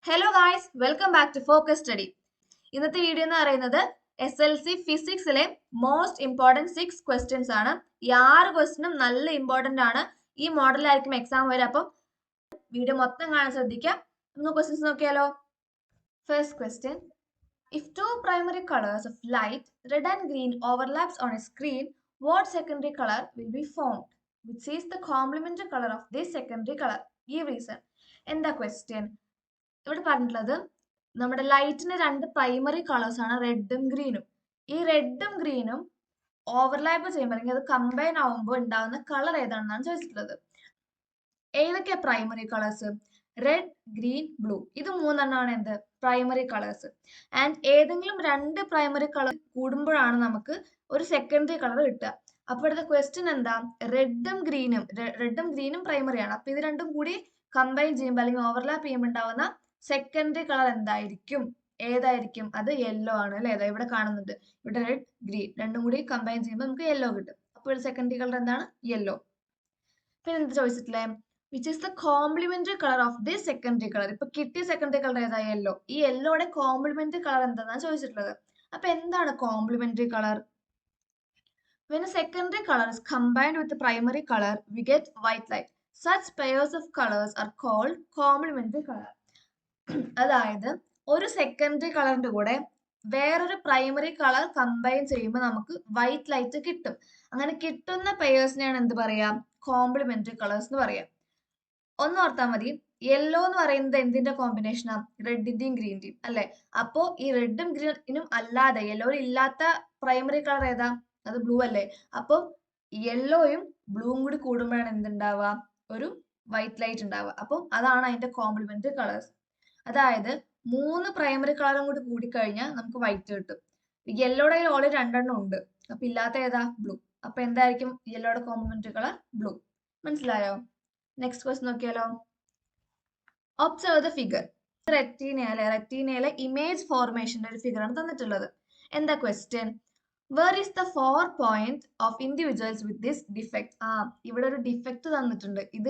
Hello guys, welcome back to focus study. ഇന്നത്തെ video എന്ന് പറയുന്നത് SLC ഫിസിക്സിലെ മോസ്റ്റ് ഇമ്പോർട്ടൻറ്റ് 6 ക്വസ്റ്റ്യൻസ് ആണ്. ഈ 6 ക്വസ്റ്റ്യനും നല്ല ഇമ്പോർട്ടൻ്റ് ആണ്. ഈ മോഡലായിരിക്കും എക്സാം വരെ. അപ്പം വീഡിയോ മൊത്തം കാണാൻ ശ്രദ്ധിക്കുക. നമുക്ക് ക്വസ്റ്റ്യൻസ് നോക്കിയാലോ. First question: If two primary colors of light, red and green, overlaps on a screen, what secondary color will be formed? Which is the complementary color of this secondary color? Give reason. എന്താ question? ഇവിടെ പറഞ്ഞിട്ടുള്ളത് നമ്മുടെ ലൈറ്റിന് രണ്ട് primary colours ആണ് റെഡും ഗ്രീനും. ഈ റെഡും ഗ്രീനും ഓവർലാപ്പ് ചെയ്യുമ്പോൾ അല്ലെങ്കിൽ അത് കമ്പൈൻ ആവുമ്പോൾ ഉണ്ടാവുന്ന കളർ ഏതാണെന്നാണ് ചോദിച്ചിട്ടുള്ളത്. ഏതൊക്കെയാ primary colours? Red, green, blue. ഇത് മൂന്നെണ്ണമാണ് എന്ത് പ്രൈമറി കളേഴ്സ്. ആൻഡ് ഏതെങ്കിലും രണ്ട് പ്രൈമറി കളർ കൂടുമ്പോഴാണ് നമുക്ക് ഒരു സെക്കൻഡറി കളർ കിട്ടുക. അപ്പൊ ഇവിടുത്തെ ക്വസ്റ്റ്യൻ എന്താ? റെഡും ഗ്രീനും പ്രൈമറിയാണ്. അപ്പൊ ഇത് രണ്ടും കൂടി കമ്പൈൻ ചെയ്യുമ്പോൾ അല്ലെങ്കിൽ ഓവർലാപ്പ് ചെയ്യുമ്പോൾ ഉണ്ടാവുന്ന സെക്കൻഡറി കളർ എന്തായിരിക്കും? ഏതായിരിക്കും? അത് യെല്ലോ ആണ് അല്ലെ? ഇവിടെ കാണുന്നുണ്ട്. ഇവിടെ റെഡ്, ഗ്രീൻ രണ്ടും കൂടി കമ്പൈൻ ചെയ്യുമ്പോൾ നമുക്ക് യെല്ലോ കിട്ടും. അപ്പോൾ സെക്കൻഡറി കളർ എന്താണ്? യെല്ലോ. പിന്നെ എന്ത് ചോദിച്ചിട്ടില്ലേ? Which is the complementary colour of this secondary colour. ഇപ്പൊ കിട്ടിയ സെക്കൻഡറി കളർ ഏതാ? യെല്ലോ. ഈ യെല്ലോയുടെ കോംപ്ലിമെന്ററി കളർ എന്താണെന്നാണ് ചോദിച്ചിട്ടുള്ളത്. അപ്പൊ എന്താണ് complementary colour? When a secondary color is combined with the primary color, we get white light. Such pairs of colors are called complementary color. അതായത് ഒരു സെക്കൻഡറി കളറിന്റെ കൂടെ വേറൊരു പ്രൈമറി കളർ കമ്പൈൻ ചെയ്യുമ്പോൾ നമുക്ക് വൈറ്റ് ലൈറ്റ് കിട്ടും. അങ്ങനെ കിട്ടുന്ന പെയേഴ്സിനെയാണ് എന്ത് പറയാ? കോംപ്ലിമെന്ററി കളേഴ്സ് എന്ന് പറയാം. ഒന്ന് ഓർത്താൽ മതി, യെല്ലോ എന്ന് പറയുന്നത് എന്തിന്റെ കോമ്പിനേഷനാ? റെഡിന്റെയും ഗ്രീന്റെയും അല്ലെ? അപ്പോ ഈ റെഡും ഗ്രീനും അല്ലാതെ യെല്ലോയിൽ ഇല്ലാത്ത പ്രൈമറി കളർ ഏതാ? അത് ബ്ലൂ അല്ലേ? അപ്പൊ യെല്ലോയും ബ്ലൂവും കൂടി കൂടുമ്പോഴാണ് എന്തുണ്ടാവുക? ഒരു വൈറ്റ് ലൈറ്റ് ഉണ്ടാവുക. അപ്പം അതാണ് അതിന്റെ കോംപ്ലിമെന്ററി കളേഴ്സ്. അതായത് 3 പ്രൈമറി കളറും കൂടി കൂടിക്കഴിഞ്ഞാൽ നമുക്ക് വൈറ്റ് കിട്ടും. യെല്ലോയുടെ കയ്യിൽ ഓൾറെഡി 2 എണ്ണം ഉണ്ട്. അപ്പൊ ഇല്ലാത്ത ഏതാ? ബ്ലൂ. അപ്പൊ എന്തായിരിക്കും യെല്ലോയുടെ കോംപ്ലിമെന്ററി കളർ? ബ്ലൂ. മനസ്സിലായോ? നെക്സ്റ്റ് ക്വസ്റ്റ്യൻ നോക്കിയാലോ. Observe the figure. റെറ്റീനയിലെ ഇമേജ് ഫോർമേഷന്റെ ഒരു ഫിഗർ ആണ് തന്നിട്ടുള്ളത്. എന്താ question? Where is the 4 point of individuals with this defect? ഇവിടെ ഒരു ഡിഫക്ട് തന്നിട്ടുണ്ട്. ഇത്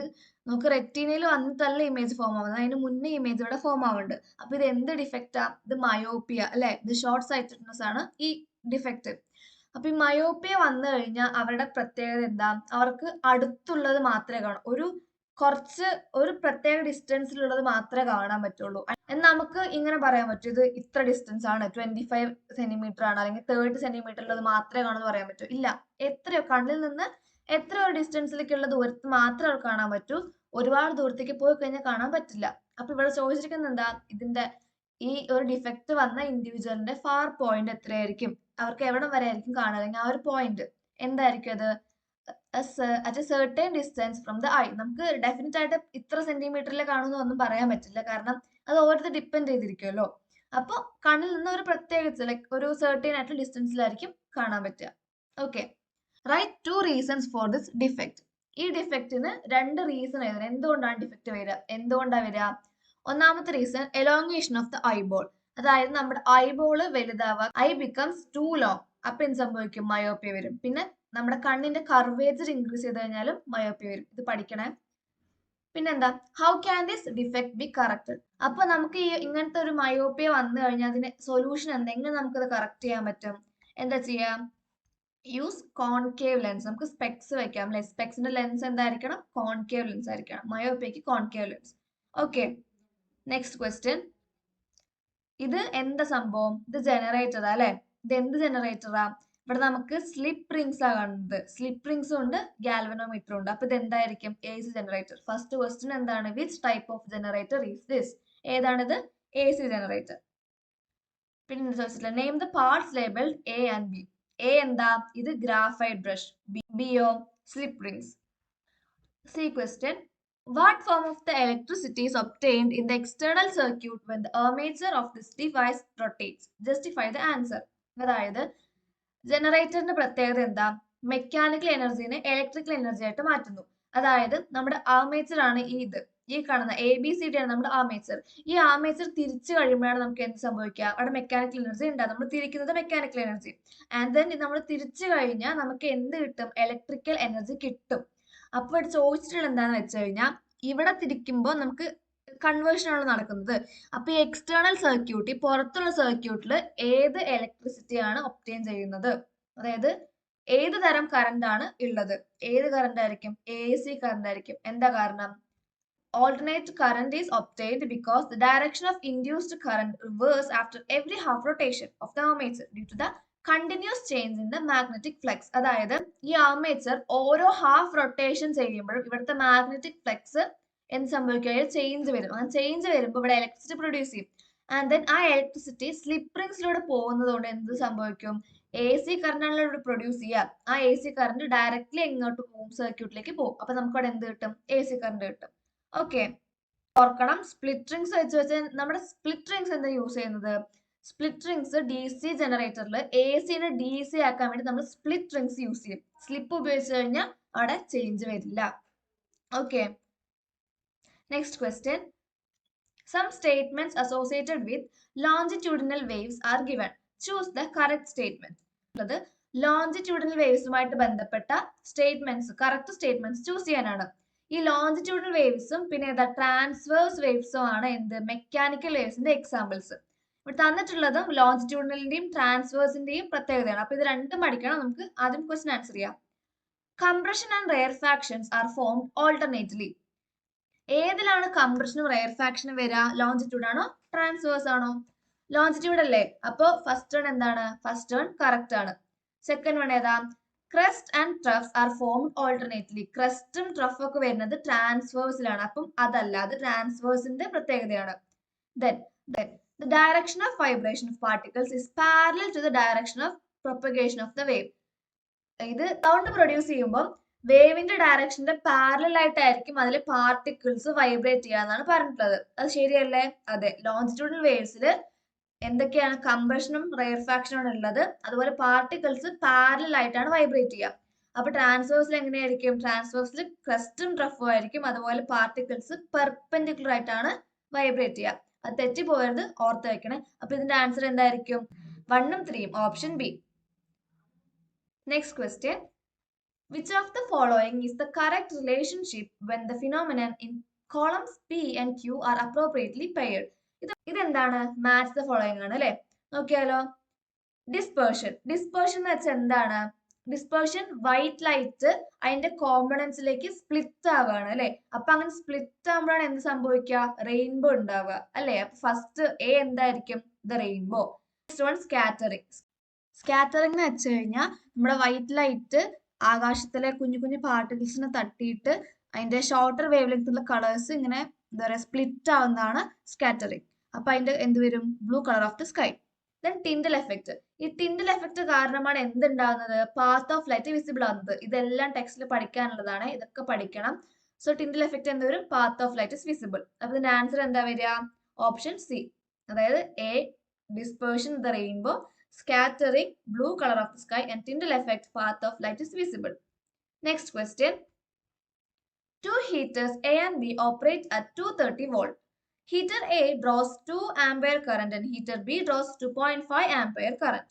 നമുക്ക് റെറ്റീനയിൽ വന്നിട്ടല്ല ഇമേജ് ഫോം ആവുന്നത്, അതിന് മുന്നേ ഇമേജ് ഇവിടെ ഫോം ആവുന്നുണ്ട്. അപ്പൊ ഇത് എന്ത് ഡിഫക്റ്റാ? ഇത് മയോപ്പിയ അല്ലെ? ഇത് ഷോർട്ട് സൈറ്റഡ്നെസ് ആണ് ഈ ഡിഫക്റ്റ്. അപ്പൊ ഈ മയോപ്പിയ വന്നു കഴിഞ്ഞാൽ അവരുടെ പ്രത്യേകത എന്താ? അവർക്ക് അടുത്തുള്ളത് മാത്രമേ കാണൂ. ഒരു പ്രത്യേക ഡിസ്റ്റൻസിലുള്ളത് മാത്രമേ കാണാൻ പറ്റുള്ളൂ. നമുക്ക് ഇങ്ങനെ പറയാൻ പറ്റും, ഇത് ഇത്ര ഡിസ്റ്റൻസ് ആണ്, 25 സെന്റിമീറ്റർ ആണ് അല്ലെങ്കിൽ 30 സെന്റിമീറ്ററിലുള്ളത് മാത്രമേ കാണുമെന്ന് പറയാൻ പറ്റൂ. ഇല്ല, എത്രയോ കണ്ണിൽ നിന്ന് എത്രയോ ഡിസ്റ്റൻസിലേക്കുള്ള ദൂരത്ത് മാത്രമേ അവർക്ക് കാണാൻ പറ്റൂ. ഒരുപാട് ദൂരത്തേക്ക് പോയി കഴിഞ്ഞാൽ കാണാൻ പറ്റില്ല. അപ്പൊ ഇവിടെ ചോദിച്ചിരിക്കുന്നത് എന്താ? ഇതിന്റെ ഈ ഒരു ഡിഫക്റ്റ് വന്ന ഇൻഡിവിജ്വലിന്റെ ഫാർ പോയിന്റ് എത്രയായിരിക്കും? അവർക്ക് എവിടം വരെ ആയിരിക്കും കാണുക? അല്ലെങ്കിൽ ആ ഒരു പോയിന്റ് എന്തായിരിക്കും? അത് at a certain distance from the eye. നമുക്ക് ഡെഫിനറ്റ് ആയിട്ട് ഇത്ര സെന്റിമീറ്ററിൽ കാണുമെന്ന് ഒന്നും പറയാൻ പറ്റില്ല, കാരണം അത് ഓരോരുത്തർ ഡിപ്പെൻഡ് ചെയ്തിരിക്കുമല്ലോ. അപ്പോൾ കണ്ണിൽ നിന്ന് ഒരു പ്രത്യേകിച്ച് ലൈക്ക് ഒരു സെർട്ടൈൻ ആയിട്ടുള്ള ഡിസ്റ്റൻസിലായിരിക്കും കാണാൻ പറ്റുക. Okay, right 2 reasons for this defect. ഈ ഡിഫക്റ്റിന് 2 റീസൺ എഴുതണം. എന്തുകൊണ്ടാണ് ഡിഫക്റ്റ് വരിക? എന്തുകൊണ്ടാണ് വരിക? ഒന്നാമത്തെ reason, elongation of the eyeball. അതായത് നമ്മുടെ ഐബോള് വലുതാവുക, ഐ ബിക്കംസ് ടു ലോങ്. അപ്പൊ എന്ത് സംഭവിക്കും? മയോപ്പിയ വരും. പിന്നെ നമ്മുടെ കണ്ണിന്റെ കർവേച്ചർ ഇൻക്രീസ് ചെയ്ത് കഴിഞ്ഞാലും മയോപ്പിയ വരും. ഇത് പഠിക്കണേ. പിന്നെന്താ? How can this defect B corrected? അപ്പൊ നമുക്ക് ഈ ഇങ്ങനത്തെ ഒരു മയോപ്പിയ വന്നു കഴിഞ്ഞാൽ അതിന് സൊല്യൂഷൻ എന്താ? എങ്ങനെ നമുക്കത് കറക്റ്റ് ചെയ്യാൻ പറ്റും? എന്താ ചെയ്യാം? Use concave lens. നമുക്ക് സ്പെക്സ് വെക്കാം അല്ലെ? സ്പെക്സിന്റെ ലെൻസ് എന്തായിരിക്കണം? കോൺകേവ് ലെൻസ് ആയിരിക്കണം. മയോപ്പിയക്ക് concave lens. Okay, next question. ഇത് എന്താ സംഭവം? ഇത് ജനറേറ്റർ അല്ലെ? ഇത് എന്ത് ജനറേറ്ററാ? ഇവിടെ നമുക്ക് സ്ലിപ്പ് റിങ്സ് ആ കാണുന്നത്. സ്ലിപ്പ് റിങ്സും ഉണ്ട്, ഗാൽവനോമീറ്ററും ഉണ്ട്. അപ്പൊ ഇത് എന്തായിരിക്കും? AC generator. ഫസ്റ്റ് ക്വസ്റ്റ്യൻ എന്താണ്? Which type of generator is this? ഏതാണിത്? AC generator. പിന്നെ ചോദിച്ചിട്ടില്ല, name the parts labelled A and B. A എന്താ? ഇത് ഗ്രാഫൈറ്റ് ബ്രഷ്. Bയോ? Slip rings. C question. What form of the electricity is obtained in the external circuit when the armature of this device rotates? Justify the answer. അതായത് ജനറേറ്ററിന്റെ പ്രത്യേകത എന്താ? Mechanical എനർജിനെ electrical energy ആയിട്ട് മാറ്റുന്നു. അതായത് നമ്മുടെ ആർമേച്ചർ ആണ് ഈ കാണുന്ന ABCD ആണ് നമ്മുടെ ആർമേച്ചർ. ഈ ആർമേച്ചർ തിരിച്ചു കഴിയുമ്പോഴാണ് നമുക്ക് എന്ത് സംഭവിക്കുക? അവിടെ മെക്കാനിക്കൽ എനർജി ഉണ്ടാകും. നമ്മൾ തിരിക്കുന്നത് മെക്കാനിക്കൽ എനർജി. ആൻഡ് ദെൻ നമ്മൾ തിരിച്ചു കഴിഞ്ഞാൽ നമുക്ക് എന്ത് കിട്ടും? ഇലക്ട്രിക്കൽ എനർജി കിട്ടും. അപ്പൊ ഇവിടെ ചോദിച്ചിട്ടുള്ള എന്താന്ന് വെച്ച് കഴിഞ്ഞാൽ, ഇവിടെ തിരിക്കുമ്പോൾ നമുക്ക് കൺവേർഷൻ ആണ് നടക്കുന്നത്. അപ്പൊ ഈ എക്സ്റ്റേണൽ സർക്യൂട്ട്, ഈ പുറത്തുള്ള സർക്യൂട്ടിൽ ഏത് ഇലക്ട്രിസിറ്റി ആണ് ഒബ്റ്റെയിൻ ചെയ്യുന്നത്, അതായത് ഏത് തരം കറന്റ് ആണ് ഉള്ളത്, ഏത് കറന്റ് ആയിരിക്കും? AC കറന്റ് ആയിരിക്കും. എന്താ കാരണം? Alternate current is obtained because the direction of induced current reverses after every half rotation of the armature due to the continuous change in the magnetic flux. അതായത് ഈ armature ഓരോ half rotation ചെയ്യുമ്പോഴും ഇവിടുത്തെ magnetic flux എന്ത് സംഭവിക്കുക? Change വരും. അങ്ങനെ change വരുമ്പോൾ ഇവിടെ ഇലക്ട്രിസിറ്റി പ്രൊഡ്യൂസ് ചെയ്യും. ആൻഡ് ദെൻ ആ ഇലക്ട്രിസിറ്റി സ്ലിപ്പ് റിംഗ്സിലൂടെ പോകുന്നത് കൊണ്ട് എന്ത് സംഭവിക്കും? AC കറന്റ് ആണല്ലോ ഇവിടെ പ്രൊഡ്യൂസ് ചെയ്യുക. ആ AC കറന്റ് ഡയറക്ട്ലി എങ്ങോട്ട് പോകും? സർക്യൂട്ടിലേക്ക് പോകും. അപ്പൊ നമുക്ക് അവിടെ എന്ത് കിട്ടും? AC കറന്റ് കിട്ടും. ഓക്കെ, ഓർക്കണം, സ്പ്ലിറ്റ് റിംഗ്സ് വെച്ച് നമ്മുടെ സ്പ്ലിറ്റ് റിംഗ്സ് എന്താ യൂസ് ചെയ്യുന്നത്? സ്പ്ലിറ്റ് റിംഗ്സ് DC ജനറേറ്ററിൽ ACനെ DC ആക്കാൻ വേണ്ടി നമ്മൾ സ്പ്ലിറ്റ് റിംഗ്സ് യൂസ് ചെയ്യും. സ്ലിപ്പ് ഉപയോഗിച്ച് കഴിഞ്ഞാൽ അവിടെ ചേഞ്ച് വരില്ല. Okay, next question. Some statements associated with longitudinal waves are given. Choose the correct statement. ഉള്ളത് ലോഞ്ചിറ്റ്യൂഡിനൽ വേവ്സുമായിട്ട് ബന്ധപ്പെട്ട സ്റ്റേറ്റ്മെന്റ്സ്, കറക്റ്റ് സ്റ്റേറ്റ്മെന്റ്സ് ചൂസ് ചെയ്യാനാണ്. ഈ ലോഞ്ചിറ്റ്യൂഡൽ വേവ്സും പിന്നെ ഏതാ ട്രാൻസ്വേഴ്സ് വേവ്സും ആണ് എന്ത്? മെക്കാനിക്കൽ വേവ്സിന്റെ എക്സാമ്പിൾസ്. ഇവിടെ തന്നിട്ടുള്ളതും ലോഞ്ചിറ്റ്യൂഡലിന്റെയും ട്രാൻസ്വേഴ്സിന്റെയും പ്രത്യേകതയാണ്. അപ്പൊ ഇത് രണ്ടും പഠിക്കണം. നമുക്ക് ആദ്യം ക്വസ്റ്റ്യൻ ആൻസർ ചെയ്യാം. Compression and rarefactions are formed alternately. ഏതിലാണ് കംപ്രഷനും റെയർഫാക്ഷനും വരിക? ലോഞ്ചിറ്റ്യൂഡ് ആണോ ട്രാൻസ്വേഴ്സ് ആണോ? ലോഞ്ചിറ്റ്യൂഡ് അല്ലേ? അപ്പൊ ഫസ്റ്റ് വൺ എന്താണ്? ഫസ്റ്റ് വൺ കറക്റ്റ് ആണ്. സെക്കൻഡ് വൺ ഏതാ? Crest and troughs are formed alternately. ക്രസ്റ്റും ട്രഫും ഒക്കെ വരുന്നത് ട്രാൻസ്വേഴ്സിലാണ്. അപ്പം അതല്ല, അത് ട്രാൻസ്വേഴ്സിന്റെ പ്രത്യേകതയാണ്. Then the direction of vibration of particles is parallel to the direction of propagation of the wave. ഇത് സൗണ്ട് പ്രൊഡ്യൂസ് ചെയ്യുമ്പോൾ വേവിന്റെ ഡയറക്ഷന്റെ പാരലൽ ആയിട്ടായിരിക്കും അതിൽ പാർട്ടിക്കിൾസ് വൈബ്രേറ്റ് ചെയ്യാന്നാണ് പറഞ്ഞിട്ടുള്ളത്. അത് ശരിയല്ലേ? അതെ. ലോഞ്ചിറ്റ്യൂഡൽ വേവ്സിൽ എന്തൊക്കെയാണ്? കംപ്രഷനും റെയർഫാക്ഷനും ആണ് ഉള്ളത്. അതുപോലെ പാർട്ടിക്കിൾസ് പാരലൽ ആയിട്ടാണ് വൈബ്രേറ്റ് ചെയ്യുക. അപ്പൊ ട്രാൻസ്വേഴ്സിൽ എങ്ങനെയായിരിക്കും? ട്രാൻസ്വേഴ്സിൽ ക്രസ്റ്റും ട്രഫും ആയിരിക്കും. അതുപോലെ പാർട്ടിക്കിൾസ് പെർപെൻഡിക്കുലർ ആയിട്ടാണ് വൈബ്രേറ്റ് ചെയ്യുക. അത് തെറ്റിപ്പോയത് ഓർത്ത് വെക്കണേ. അപ്പൊ ഇതിന്റെ ആൻസർ എന്തായിരിക്കും? 1ഉം 3ഉം, option B. Next question. Which of the following is the correct relationship when the phenomenon in columns P and Q are appropriately paired? ഇതെന്താണ്? മാച്ച് ദ ഫോളോയിങ് ആണ് അല്ലെ? നോക്കിയാലോ. ഡിസ്പേർഷൻ. ഡിസ്പേർഷൻ എന്ന് വെച്ചാൽ എന്താണ്? ഡിസ്പേർഷൻ വൈറ്റ് ലൈറ്റ് അതിന്റെ കോമ്പണൻസിലേക്ക് split ആവുകയാണ് അല്ലെ? അപ്പൊ അങ്ങനെ സ്പ്ലിറ്റ് ആകുമ്പോഴാണ് എന്ത് സംഭവിക്കുക? റെയിൻബോ ഉണ്ടാവുക അല്ലെ? അപ്പൊ ഫസ്റ്റ് എ എന്തായിരിക്കും? The rainbow. Next one scattering. Scattering എന്ന് വെച്ച് കഴിഞ്ഞാൽ നമ്മുടെ വൈറ്റ് ലൈറ്റ് ആകാശത്തിലെ കുഞ്ഞു കുഞ്ഞു പാർട്ടിക്കിൾസിനെ തട്ടിയിട്ട് അതിന്റെ ഷോർട്ടർ വേവ് ലെങ്ത്തുള്ള കളേഴ്സ് ഇങ്ങനെ എന്താ പറയുക സ്പ്ലിറ്റ് ആവുന്നതാണ് സ്കാറ്ററിംഗ്. അപ്പൊ അതിന്റെ എന്ത് വരും? Blue colour of the sky. Then Tyndall effect. ഈ ടിൻഡൽ എഫക്ട് കാരണമാണ് എന്തുണ്ടാകുന്നത്? പാത്ത് ഓഫ് ലൈറ്റ് വിസിബിൾ ആവുന്നത്. ഇതെല്ലാം ടെക്സ്റ്റിൽ പഠിക്കാനുള്ളതാണ്, ഇതൊക്കെ പഠിക്കണം. സോ ടിൻഡൽ എഫക്ട് എന്ത് വരും? Path of light is visible. അപ്പൊ ഇതിന്റെ ആൻസർ എന്താ വരിക? Option C. അതായത് A dispersion the rainbow, scattering blue colour of the sky and Tyndall effect path of light is visible. Next question. Two heaters A and B operate at 230 volt. Heater A draws 2 ampere current and heater B draws 2.5 ampere current.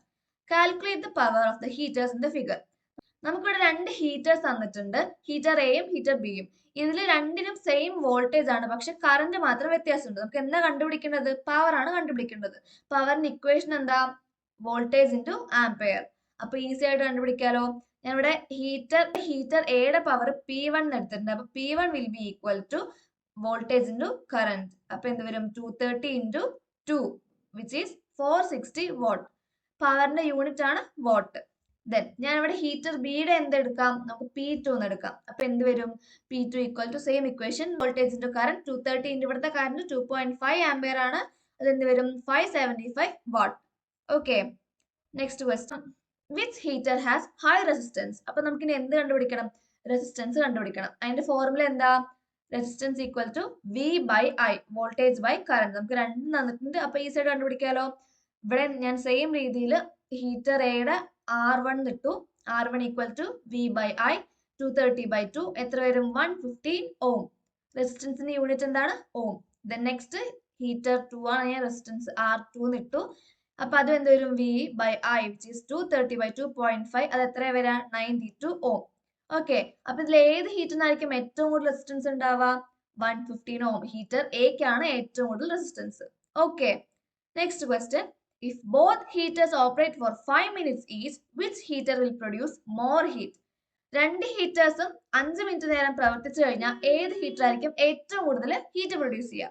Calculate the power of the heaters in the figure. നമുക്കിവിടെ രണ്ട് heaters തന്നിട്ടുണ്ട്, heater എയും heater ബിയും. ഇതിൽ രണ്ടിനും same voltage ആണ്, പക്ഷെ current മാത്രം വ്യത്യാസമുണ്ട്. നമുക്ക് എന്താ കണ്ടുപിടിക്കേണ്ടത്? പവർ ആണ് കണ്ടുപിടിക്കേണ്ടത്. പവറിന്റെ ഇക്വേഷൻ എന്താ? Voltage into ampere. അപ്പൊ ഈസി ആയിട്ട് കണ്ടുപിടിക്കാലോ. ഞാൻ ഇവിടെ ഹീറ്റർ എയുടെ പവർ P1 എടുത്തിട്ടുണ്ട്. അപ്പൊ P1 will be equal to voltage into current. അപ്പൊ എന്ത് വരും? 230 ഇൻറ്റു 2 വിച്ച് ഈസ് 460 വാട്ട്. പവറിന്റെ യൂണിറ്റ് ആണ് വാട്ട്. ദെൻ ഞാൻ ഇവിടെ ഹീറ്റർ ബിയുടെ എന്തെടുക്കാം? നമുക്ക് P2 എന്ന് എടുക്കാം. അപ്പൊ എന്ത് വരും? P2 equal to same equation, voltage into current. 230 into ഇവിടുത്തെ കറന്റ് 2.5 ആംപിയർ ആണ്. അതെന്ത് വരും? 575 watt. Okay, next question. Which heater has high resistance? അപ്പൊ നമുക്ക് ഇനി എന്ത് കണ്ടുപിടിക്കണം? റെസിസ്റ്റൻസ് കണ്ടുപിടിക്കണം. അതിന്റെ ഫോർമുല എന്താ? Resistance equal to V by I, voltage by current. നമുക്ക് രണ്ടും തന്നിട്ടുണ്ട്. അപ്പൊ ഈ സൈഡ് കണ്ടുപിടിക്കാലോ. ഇവിടെ ഞാൻ സെയിം രീതിയിൽ ഹീറ്റർ എയുടെ R1 ഇട്ടു. R1 equal to V by I, 230 by 2 എത്ര വരും? 115 ഓം. റെസിസ്റ്റൻസിന്റെ യൂണിറ്റ് എന്താണ്? ഓം. ദെൻ നെക്സ്റ്റ് ഹീറ്റർ 2 ആണ്, ഞാൻ റെസിസ്റ്റൻസ് R2 ഇട്ടു. അപ്പൊ അത് എന്ത് വരും? V by I which is 230 by 2.5. അത് എത്ര വരാ? 92 ഓം. ഓക്കെ, അപ്പൊ ഇതിൽ ഏത് ഹീറ്ററിനായിരിക്കും ഏറ്റവും കൂടുതൽ റെസിസ്റ്റൻസ് ഉണ്ടാവുക? 115 ohm. ഹീറ്റർ എക്കാണ് ഏറ്റവും കൂടുതൽ resistance. Okay, next question. If both heaters operate for 5 minutes each, which heater will produce more heat? രണ്ട് ഹീറ്റേഴ്സും 5 മിനിറ്റ് നേരം പ്രവർത്തിച്ചു കഴിഞ്ഞാൽ ഏത് ഹീറ്റർ ആയിരിക്കും ഏറ്റവും കൂടുതൽ ഹീറ്റ് പ്രൊഡ്യൂസ് ചെയ്യുക?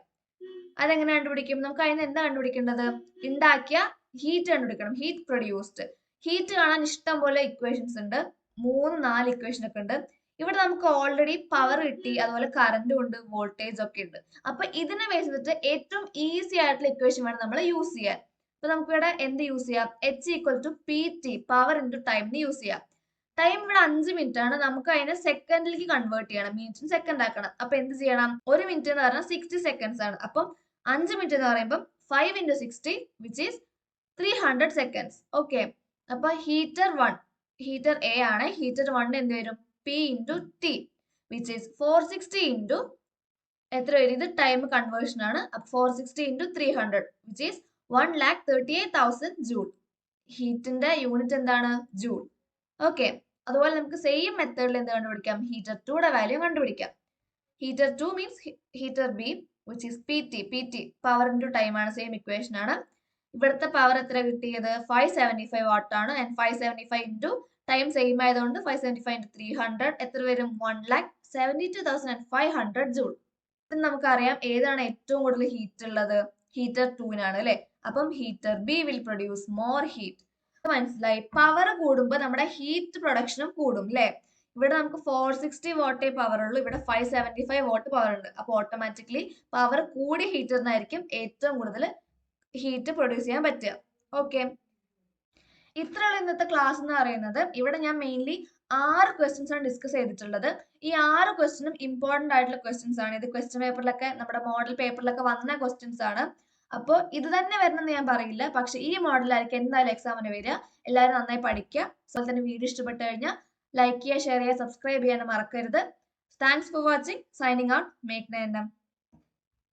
അതെങ്ങനെ കണ്ടുപിടിക്കും? നമുക്ക് അതിന് എന്താ കണ്ടുപിടിക്കേണ്ടത്? ഉണ്ടാക്കിയ ഹീറ്റ് കണ്ടുപിടിക്കണം. Heat produced. ഹീറ്റ് കാണാൻ ഇഷ്ടം പോലെ ഇക്വേഷൻസ് ഉണ്ട്. 3-4 ഇക്വേഷൻ ഒക്കെ ഉണ്ട്. ഇവിടെ നമുക്ക് ഓൾറെഡി പവർ കിട്ടി, അതുപോലെ കറണ്ടും ഉണ്ട്, വോൾട്ടേജ് ഒക്കെ ഉണ്ട്. അപ്പൊ ഇതിനെ വെച്ചിട്ട് ഏറ്റവും ഈസി ആയിട്ടുള്ള ഇക്വേഷൻ വേണം നമ്മൾ യൂസ് ചെയ്യാൻ. അപ്പൊ നമുക്ക് ഇവിടെ എന്ത് യൂസ് ചെയ്യാം? H=PT, power into time use ചെയ്യാം. ടൈം ഇവിടെ 5 മിനിറ്റ് ആണ്. നമുക്ക് അതിനെ സെക്കൻഡിലേക്ക് കൺവേർട്ട് ചെയ്യണം. മിനിറ്റും സെക്കൻഡ് ആക്കണം. അപ്പൊ എന്ത് ചെയ്യണം? 1 മിനിറ്റ് എന്ന് പറഞ്ഞാൽ 60 സെക്കൻഡ്സ് ആണ്. അപ്പം 5 മിനിറ്റ് എന്ന് പറയുമ്പോൾ 5 × 60 വിച്ച് ഈസ് 300 സെക്കൻഡ്സ്. ഓക്കെ, അപ്പൊ ഹീറ്റർ 1, ഹീറ്റർ എ ആണ്. ഹീറ്റർ 1 എന്ത് വരും? P × T which is 460 into എത്ര വരും? ഇത് ടൈം കൺവേർഷൻ ആണ്. അപ്പൊ 460 × 300 വിച്ച് ഈസ് 1,38,000 ജൂൾ. ഹീറ്റിന്റെ യൂണിറ്റ് എന്താണ്? ജൂൾ. ഓക്കെ, അതുപോലെ നമുക്ക് സെയിം മെത്തേഡിൽ എന്ത് കണ്ടുപിടിക്കാം? ഹീറ്റർ 2യുടെ വാല്യൂ കണ്ടുപിടിക്കാം. Heater 2 means heater B which is PT, power into time ആണ്. സെയിം ഇക്വേഷൻ ആണ്. ഇവിടുത്തെ പവർ എത്ര കിട്ടിയത്? 575 വാട്ട് ആണ്. ആൻഡ് 575 ഇൻറ്റു ടൈം സെയിം ആയതുകൊണ്ട് 575 × 300 എത്ര വരും? 1,72,500 ജൂൾ. ഇപ്പം നമുക്കറിയാം ഏതാണ് ഏറ്റവും കൂടുതൽ ഹീറ്റ് ഉള്ളത്? ഹീറ്റർ 2-നാണ് അല്ലെ. അപ്പം heater B will produce more heat. മനസ്സിലായി? പവർ കൂടുമ്പോൾ നമ്മുടെ ഹീറ്റ് പ്രൊഡക്ഷനും കൂടും അല്ലെ. ഇവിടെ നമുക്ക് 460 വാട്ടേ പവർ ഉള്ളൂ, ഇവിടെ 575 വാട്ട് പവർ ഉണ്ട്. അപ്പൊ ഓട്ടോമാറ്റിക്കലി പവർ കൂടിയ ഹീറ്ററിനായിരിക്കും ഏറ്റവും കൂടുതൽ ഹീറ്റ് പ്രൊഡ്യൂസ് ചെയ്യാൻ പറ്റുക. ഓക്കെ, ഇത്രയുള്ള ഇന്നത്തെ ക്ലാസ് എന്ന് പറയുന്നത്. ഇവിടെ ഞാൻ മെയിൻലി 6 ക്വസ്റ്റ്യൻസ് ആണ് ഡിസ്കസ് ചെയ്തിട്ടുള്ളത്. ഈ 6 ക്വസ്റ്റ്യനും ഇമ്പോർട്ടന്റ് ആയിട്ടുള്ള ക്വസ്റ്റ്യൻസ് ആണ്. ഇത് ക്വസ്റ്റ്യൻ പേപ്പറിലൊക്കെ, നമ്മുടെ മോഡൽ പേപ്പറിലൊക്കെ വന്ന ക്വസ്റ്റ്യൻസ് ആണ്. അപ്പോൾ ഇത് തന്നെ വരണമെന്ന് ഞാൻ പറയില്ല, പക്ഷെ ഈ മോഡലായിരിക്കും എന്തായാലും എക്സാമിന് വരിക. എല്ലാവരും നന്നായി പഠിക്കുക. അതുപോലെ തന്നെ വീഡിയോ ഇഷ്ടപ്പെട്ട് കഴിഞ്ഞാൽ ലൈക്ക് ചെയ്യുക, ഷെയർ ചെയ്യുക, സബ്സ്ക്രൈബ് ചെയ്യാൻ മറക്കരുത്. Thanks for watching. Signing out. Make നയൻഡം.